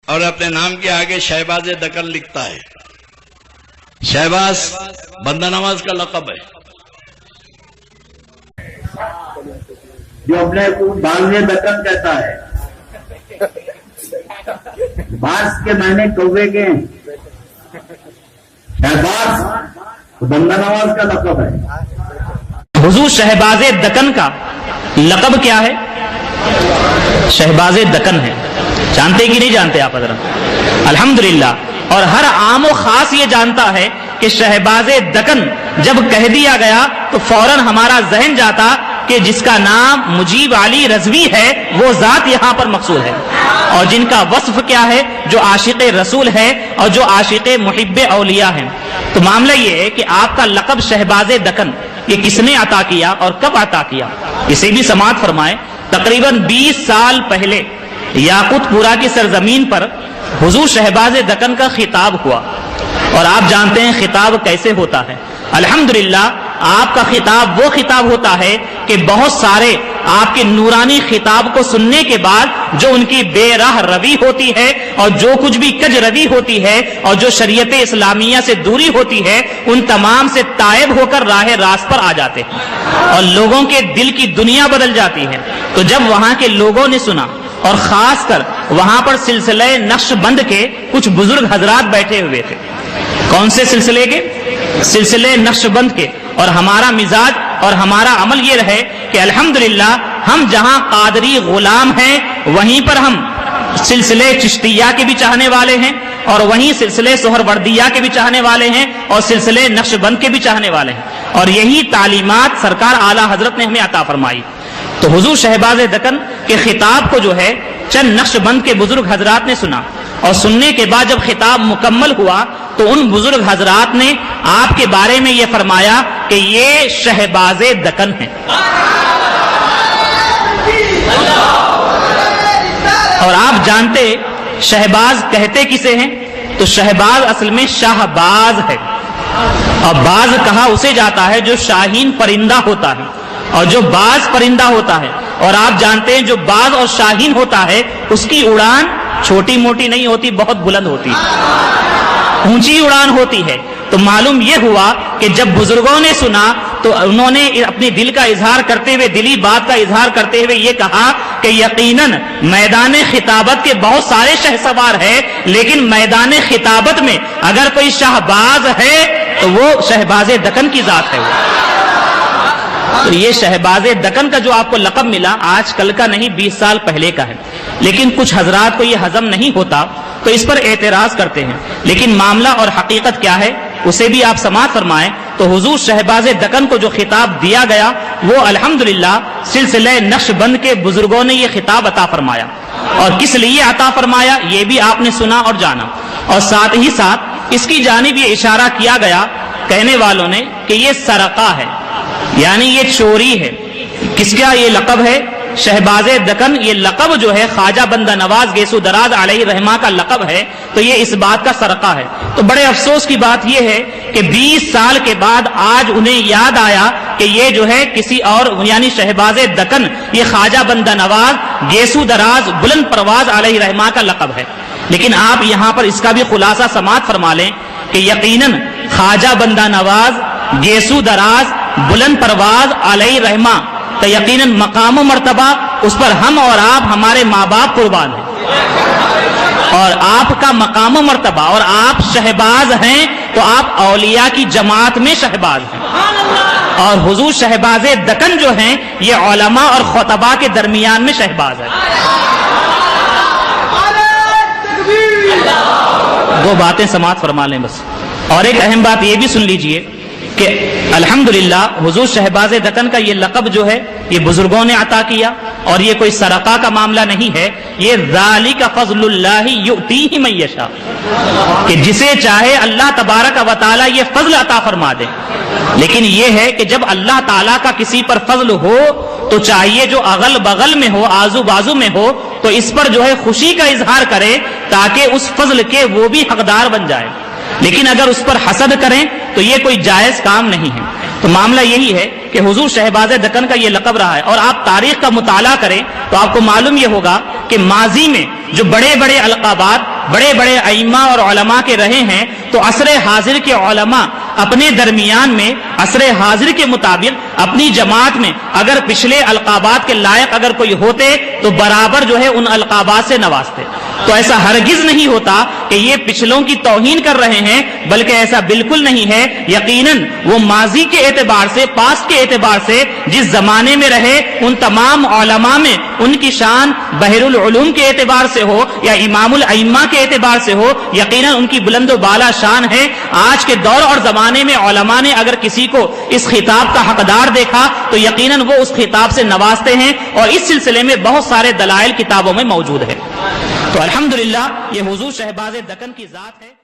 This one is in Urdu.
اور اپنے نام کے آگے شہباز دکن لکھتا ہے. شہباز بندہ نواز کا لقب ہے. جو اپنے کو باز دکن کہتا ہے. باز کے معنی کوے کے ہیں. شہباز بندہ نواز کا لقب ہے. حضور شہباز دکن کا لقب کیا ہے؟ شہباز دکن ہے. جانتے کہ نہیں جانتے آپ حضرت؟ الحمدللہ. اور ہر عام و خاص یہ جانتا ہے کہ شہباز دکن جب کہہ دیا گیا تو فوراً ہمارا ذہن جاتا کہ جس کا نام مجیب علی رضوی ہے وہ ذات یہاں پر مقصود ہے، اور جن کا وصف کیا ہے؟ جو عاشق رسول ہے اور جو عاشق محب اولیاء ہیں. تو معاملہ یہ ہے کہ آپ کا لقب شہباز دکن یہ کس نے عطا کیا اور کب عطا کیا؟ اسے بھی سماعت فرمائے. تقریباً 20 سال پہلے یاقوت پورا کی سرزمین پر حضور شہباز دکن کا خطاب ہوا، اور آپ جانتے ہیں خطاب کیسے ہوتا ہے. الحمدللہ آپ کا خطاب وہ خطاب ہوتا ہے کہ بہت سارے آپ کے نورانی خطاب کو سننے کے بعد جو ان کی بے راہ روی ہوتی ہے اور جو کچھ بھی کج روی ہوتی ہے اور جو شریعت اسلامیہ سے دوری ہوتی ہے ان تمام سے تائب ہو کر راہ راست پر آ جاتے ہیں اور لوگوں کے دل کی دنیا بدل جاتی ہے. تو جب وہاں کے لوگوں نے سنا، اور خاص کر وہاں پر سلسلہ نقش بند کے کچھ بزرگ حضرات بیٹھے ہوئے تھے. کون سے سلسلے کے؟ سلسلہ نقش بند کے. اور ہمارا مزاج اور ہمارا عمل یہ رہے کہ الحمدللہ ہم جہاں قادری غلام ہیں وہیں پر ہم سلسلے چشتیہ کے بھی چاہنے والے ہیں، اور وہیں سلسلے سہروردیہ کے بھی چاہنے والے ہیں، اور سلسلے نقش بند کے بھی چاہنے والے ہیں. اور یہی تعلیمات سرکار اعلیٰ حضرت نے ہمیں عطا فرمائی. تو حضور شہباز دکن کے خطاب کو جو ہے چند نقش بند کے بزرگ حضرات نے سنا، اور سننے کے بعد جب خطاب مکمل ہوا تو ان بزرگ حضرات نے آپ کے بارے میں یہ فرمایا کہ یہ شہباز دکن ہے. اور آپ جانتے شہباز کہتے کسے ہیں؟ تو شہباز اصل میں شاہباز ہے، اور باز کہا اسے جاتا ہے جو شاہین پرندہ ہوتا ہے اور جو باز پرندہ ہوتا ہے. اور آپ جانتے ہیں جو باز اور شاہین ہوتا ہے اس کی اڑان چھوٹی موٹی نہیں ہوتی، بہت بلند ہوتی ہے، اونچی اڑان ہوتی ہے. تو معلوم یہ ہوا کہ جب بزرگوں نے سنا تو انہوں نے اپنے دل کا اظہار کرتے ہوئے، دلی بات کا اظہار کرتے ہوئے یہ کہا کہ یقیناً میدان خطابت کے بہت سارے شہسوار ہیں، لیکن میدان خطابت میں اگر کوئی شہباز ہے تو وہ شہباز دکن کی ذات ہے. تو یہ شہباز دکن کا جو آپ کو لقب ملا آج کل کا نہیں، 20 سال پہلے کا ہے. لیکن کچھ حضرات کو یہ ہضم نہیں ہوتا تو اس پر اعتراض کرتے ہیں. لیکن معاملہ اور حقیقت کیا ہے اسے بھی آپ سماعت فرمائیں. تو حضور شہباز دکن کو جو خطاب دیا گیا وہ الحمدللہ سلسلہ نقش بند کے بزرگوں نے یہ خطاب عطا فرمایا. اور کس لیے عطا فرمایا یہ بھی آپ نے سنا اور جانا. اور ساتھ ہی ساتھ اس کی جانب یہ اشارہ کیا گیا کہنے والوں نے کہ یہ سرقہ ہے، یعنی یہ چوری ہے. کس کا یہ لقب ہے؟ شہباز دکن. یہ لقب جو ہے خواجہ بندہ نواز گیسو دراز علیہ رحمہ کا لقب ہے. تو یہ اس بات کا سرقہ ہے. تو بڑے افسوس کی بات یہ ہے کہ 20 سال کے بعد آج انہیں یاد آیا کہ یہ جو ہے کسی اور یعنی شہباز دکن یہ خواجہ بندہ نواز گیسو دراز بلند پرواز علیہ رحمہ کا لقب ہے. لیکن آپ یہاں پر اس کا بھی خلاصہ سماعت فرما لیں کہ یقیناً خواجہ بندہ نواز گیسو دراز بلند پرواز علیہ رحمہ تو یقیناً مقام و مرتبہ اس پر ہم اور آپ ہمارے ماں باپ قربان ہیں. اور آپ کا مقام و مرتبہ اور آپ شہباز ہیں تو آپ اولیاء کی جماعت میں شہباز ہیں. اور حضور شہباز دکن جو ہیں یہ علماء اور خطباء کے درمیان میں شہباز ہے. دو باتیں سماعت فرما لیں بس. اور ایک اہم بات یہ بھی سن لیجئے کہ الحمدللہ حضور شہباز دکن کا یہ لقب جو ہے یہ بزرگوں نے عطا کیا، اور یہ کوئی سرقہ کا معاملہ نہیں ہے. یہ ذالک فضل اللہ یؤتیہ من یشاء، کہ جسے چاہے اللہ تبارک و تعالی یہ فضل عطا فرما دے. لیکن یہ ہے کہ جب اللہ تعالیٰ کا کسی پر فضل ہو تو چاہیے جو اغل بغل میں ہو، آزو بازو میں ہو، تو اس پر جو ہے خوشی کا اظہار کرے تاکہ اس فضل کے وہ بھی حقدار بن جائے. لیکن اگر اس پر حسد کریں تو یہ کوئی جائز کام نہیں ہے. تو معاملہ یہی ہے کہ حضور شہباز دکن کا یہ لقب رہا ہے. اور آپ تاریخ کا مطالعہ کریں تو آپ کو معلوم یہ ہوگا کہ ماضی میں جو بڑے بڑے القابات بڑے بڑے ائمہ اور علماء کے رہے ہیں، تو عصر حاضر کے علماء اپنے درمیان میں عصر حاضر کے مطابق اپنی جماعت میں اگر پچھلے القابات کے لائق اگر کوئی ہوتے تو برابر جو ہے ان القابات سے نوازتے. تو ایسا ہرگز نہیں ہوتا کہ یہ پچھلوں کی توہین کر رہے ہیں، بلکہ ایسا بالکل نہیں ہے. یقیناً وہ ماضی کے اعتبار سے، پاسٹ کے اعتبار سے جس زمانے میں رہے ان تمام علماء میں ان کی شان بحر العلوم کے اعتبار سے ہو یا امام الائمہ کے اعتبار سے ہو، یقیناً ان کی بلند و بالا شان ہے. آج کے دور اور زمانے میں علماء نے اگر کسی کو اس خطاب کا حقدار دیکھا تو یقیناً وہ اس خطاب سے نوازتے ہیں، اور اس سلسلے میں بہت سارے دلائل کتابوں میں موجود ہے. تو الحمدللہ یہ حضور شہباز دکن کی ذات ہے.